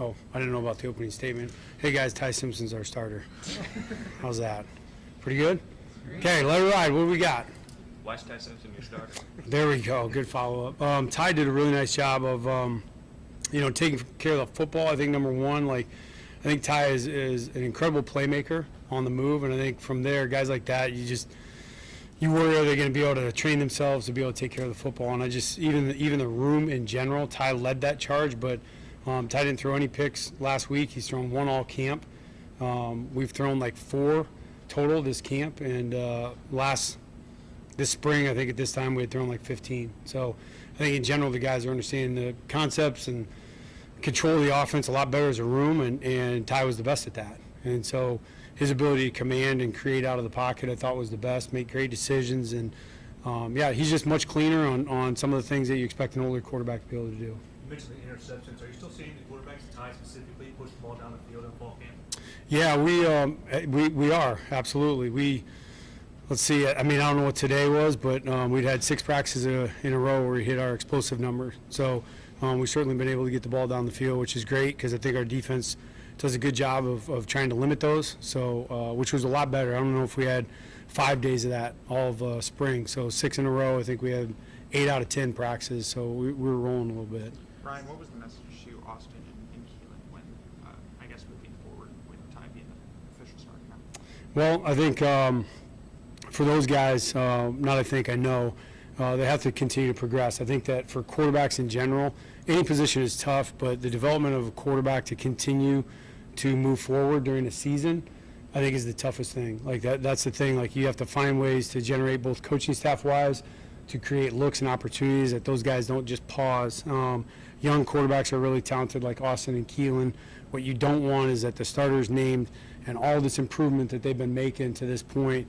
Oh, I didn't know about the opening statement. Hey guys, Ty Simpson's our starter. How's that? Pretty good? Okay, let it ride. What do we got? Why is Ty Simpson your starter? There we go. Good follow-up. Ty did a really nice job of, taking care of the football. I think number one, I think Ty is an incredible playmaker on the move, and I think from there, guys like that, you worry are they going to be able to train themselves to be able to take care of the football. And even the room in general, Ty led that charge, but Ty didn't throw any picks last week. He's thrown one all camp. We've thrown 4 total this camp, and this spring, I think at this time we had thrown 15. So I think in general the guys are understanding the concepts and control the offense a lot better as a room, and Ty was the best at that. And so his ability to command and create out of the pocket I thought was the best, make great decisions, and he's just much cleaner on some of the things that you expect an older quarterback to be able to do. You mentioned the interceptions. Are you still seeing the quarterbacks, Ty specifically, push the ball down the field in fall camp? Yeah, we are, absolutely. Let's see, I don't know what today was, but we'd had 6 practices in a row where we hit our explosive number. So we've certainly been able to get the ball down the field, which is great because I think our defense does a good job of trying to limit those, so which was a lot better. I don't know if we had 5 days of that all of spring. So 6 in a row, I think we had 8 out of 10 practices, so we were rolling a little bit. Brian, what was the message to Austin and Keelan when, I guess, moving forward with Ty being the official starter now? Well, I think for those guys, I know, they have to continue to progress. I think that for quarterbacks in general, any position is tough, but the development of a quarterback to continue to move forward during a season, I think is the toughest thing. That's the thing. You have to find ways to generate both coaching staff-wise to create looks and opportunities that those guys don't just pause. Young quarterbacks are really talented like Austin and Keelan. What you don't want is that the starters named and all this improvement that they've been making to this point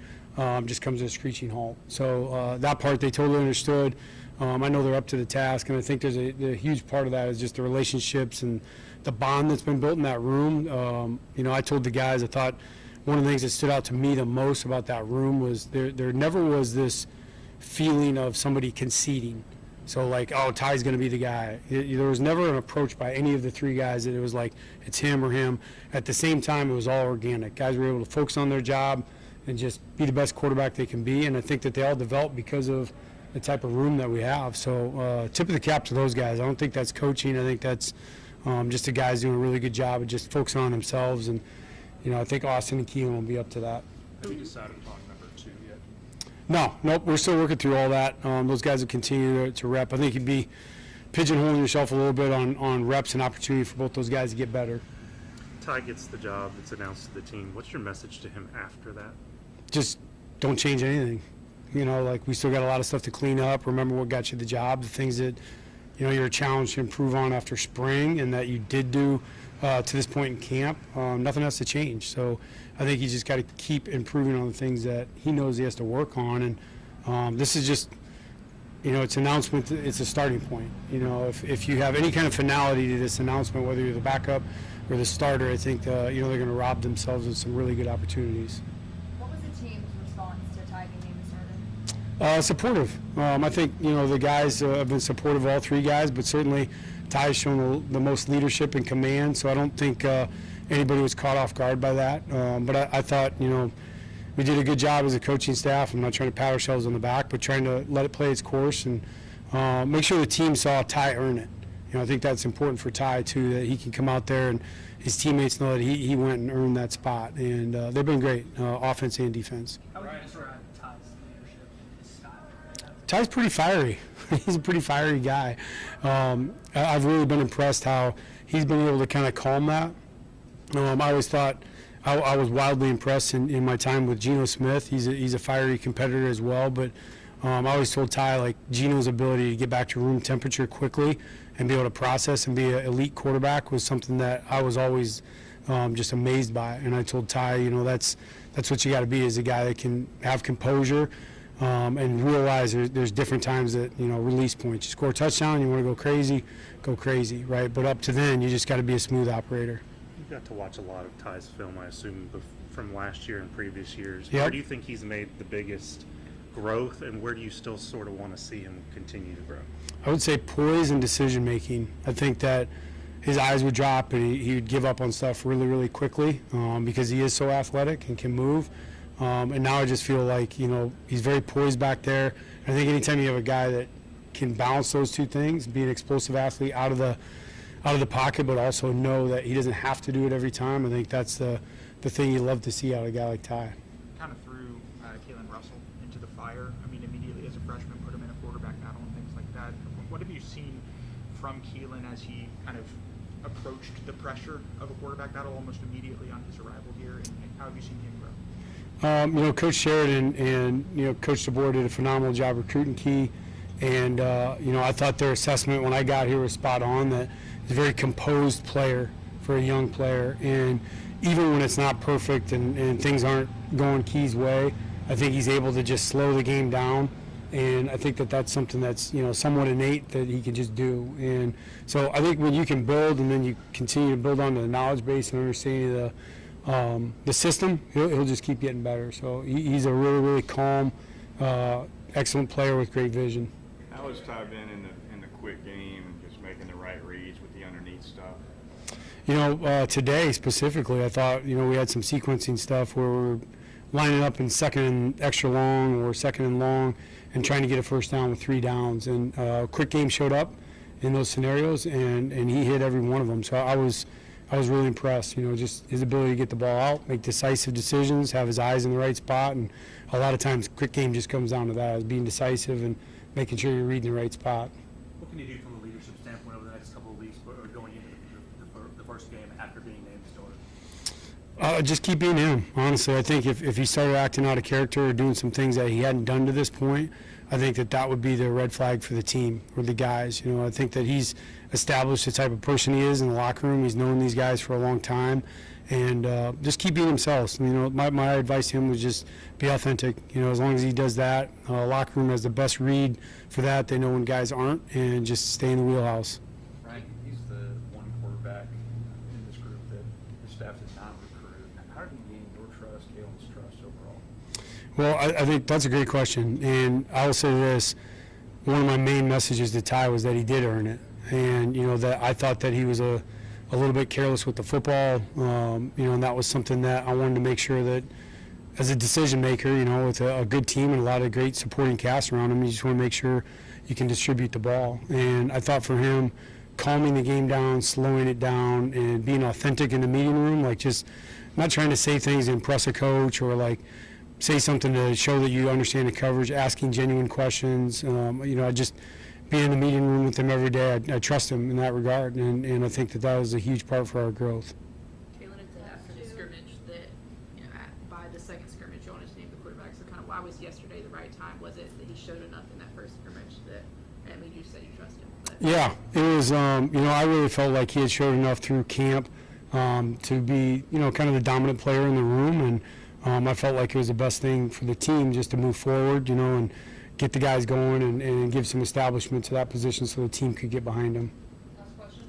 just comes to a screeching halt. So that part they totally understood. I know they're up to the task, and I think there's a huge part of that is just the relationships and the bond that's been built in that room. I told the guys, I thought one of the things that stood out to me the most about that room was there never was this feeling of somebody conceding. So Ty's going to be the guy. There was never an approach by any of the 3 guys that it was it's him or him. At the same time, it was all organic. Guys were able to focus on their job and just be the best quarterback they can be, and I think that they all developed because of the type of room that we have. So tip of the cap to those guys. I don't think that's coaching. I think that's just the guys doing a really good job of just focusing on themselves, and I think Austin and Keelan will be up to that. Have you decided upon number 2 yet? Nope. We're still working through all that. Those guys will continue to rep. I think you'd be pigeonholing yourself a little bit on reps and opportunity for both those guys to get better. Ty gets the job that's announced to the team. What's your message to him after that? Just don't change anything. We still got a lot of stuff to clean up. Remember what got you the job, the things that, you're a challenge to improve on after spring and that you did do to this point in camp. Nothing has to change. So I think he's just got to keep improving on the things that he knows he has to work on. And this is just, it's announcement, it's a starting point. If you have any kind of finality to this announcement, whether you're the backup or the starter, I think, they're going to rob themselves of some really good opportunities. What was the team's response to Ty being named the starter? Supportive. I think, the guys have been supportive of all 3 guys, but certainly Ty's shown the most leadership and command, so I don't think anybody was caught off guard by that. But I thought, we did a good job as a coaching staff. I'm not trying to pat ourselves on the back, but trying to let it play its course and make sure the team saw Ty earn it. I think that's important for Ty, too, that he can come out there and his teammates know that he went and earned that spot. And they've been great, offense and defense. How would you describe Ty's leadership and his style? Ty's pretty fiery. He's a pretty fiery guy. I've really been impressed how he's been able to kind of calm that. I always thought I was wildly impressed in my time with Geno Smith. He's a fiery competitor as well, but I always told Ty, Geno's ability to get back to room temperature quickly and be able to process and be an elite quarterback was something that I was always just amazed by. And I told Ty, that's what you got to be, is a guy that can have composure and realize there's different times that, release points. You score a touchdown, you want to go crazy, right? But up to then, you just got to be a smooth operator. You got to watch a lot of Ty's film, I assume, from last year and previous years. Yep. Where do you think he's made the biggest growth, and where do you still sort of want to see him continue to grow? I would say poise and decision making. I think that his eyes would drop and he would give up on stuff really, really quickly because he is so athletic and can move. And now I just feel like, he's very poised back there. I think anytime you have a guy that can balance those two things, be an explosive athlete out of the pocket, but also know that he doesn't have to do it every time, I think that's the thing you love to see out of a guy like Ty. Kind of threw Kalen Russell into the fire. I mean, immediately as a freshman, put him in a quarterback battle and things like that. What have you seen from Keelan as he kind of approached the pressure of a quarterback battle almost immediately on his arrival here, and how have you seen him grow? Coach Sheridan and Coach DeBoer did a phenomenal job recruiting Key, and I thought their assessment when I got here was spot on. That he's a very composed player for a young player, and even when it's not perfect and things aren't going Key's way, I think he's able to just slow the game down. And I think that that's something that's somewhat innate that he can just do. And so I think when you can build and then you continue to build on the knowledge base and understanding the system, he'll just keep getting better. So he's a really, really calm, excellent player with great vision. How has Ty been in the quick game and just making the right reads with the underneath stuff? Today specifically, I thought we had some sequencing stuff where we're lining up in second and extra long or second and long and trying to get a first down with 3 downs. And quick game showed up in those scenarios, and he hit every one of them. So I was really impressed. Just his ability to get the ball out, make decisive decisions, have his eyes in the right spot, and a lot of times quick game just comes down to that, being decisive and making sure you're reading the right spot. What can you do from a leadership standpoint over the next couple of weeks or going into the first game after being named starter? Just keep being him, honestly. I think if he started acting out of character or doing some things that he hadn't done to this point, I think that would be the red flag for the team or the guys. I think that he's established the type of person he is in the locker room. He's known these guys for a long time, and just keep being himself. My advice to him was just be authentic. As long as he does that, locker room has the best read for that. They know when guys aren't, and just stay in the wheelhouse. Ryan, he's the one quarterback in this group that the staff did not recruit. How did he gain your trust, Kalen's trust overall? Well, I think that's a great question, and I will say this. One of my main messages to Ty was that he did earn it, and that I thought that he was a little bit careless with the football, and that was something that I wanted to make sure that as a decision maker, with a good team and a lot of great supporting cast around him, you just want to make sure you can distribute the ball. And I thought for him, calming the game down, slowing it down, and being authentic in the meeting room, like just not trying to say things to impress a coach or like say something to show that you understand the coverage, asking genuine questions. I just being in the meeting room with him every day, I trust him in that regard, and I think that was a huge part for our growth. Kalen had said after the scrimmage that by the second scrimmage you wanted to name the quarterback. So kind of why was yesterday the right time? Was it that he showed enough in that first scrimmage that made you say you trust him? But Yeah, it was. I really felt like he had showed enough through camp to be kind of the dominant player in the room, and I felt like it was the best thing for the team just to move forward, and get the guys going and give some establishment to that position so the team could get behind him. Last question.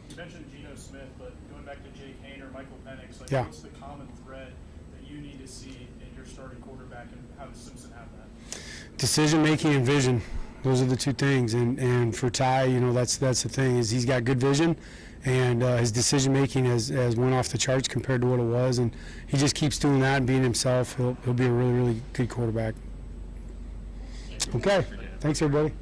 You mentioned Geno Smith, but going back to Jake Haener, Michael Penix, Yeah. what's the common thread that you need to see in your starting quarterback, and how does Simpson have that? Decision making and vision. Those are the two things, and for Ty, that's the thing is he's got good vision, and his decision making has went off the charts compared to what it was, and he just keeps doing that and being himself. He'll be a really, really good quarterback. Okay, thanks everybody.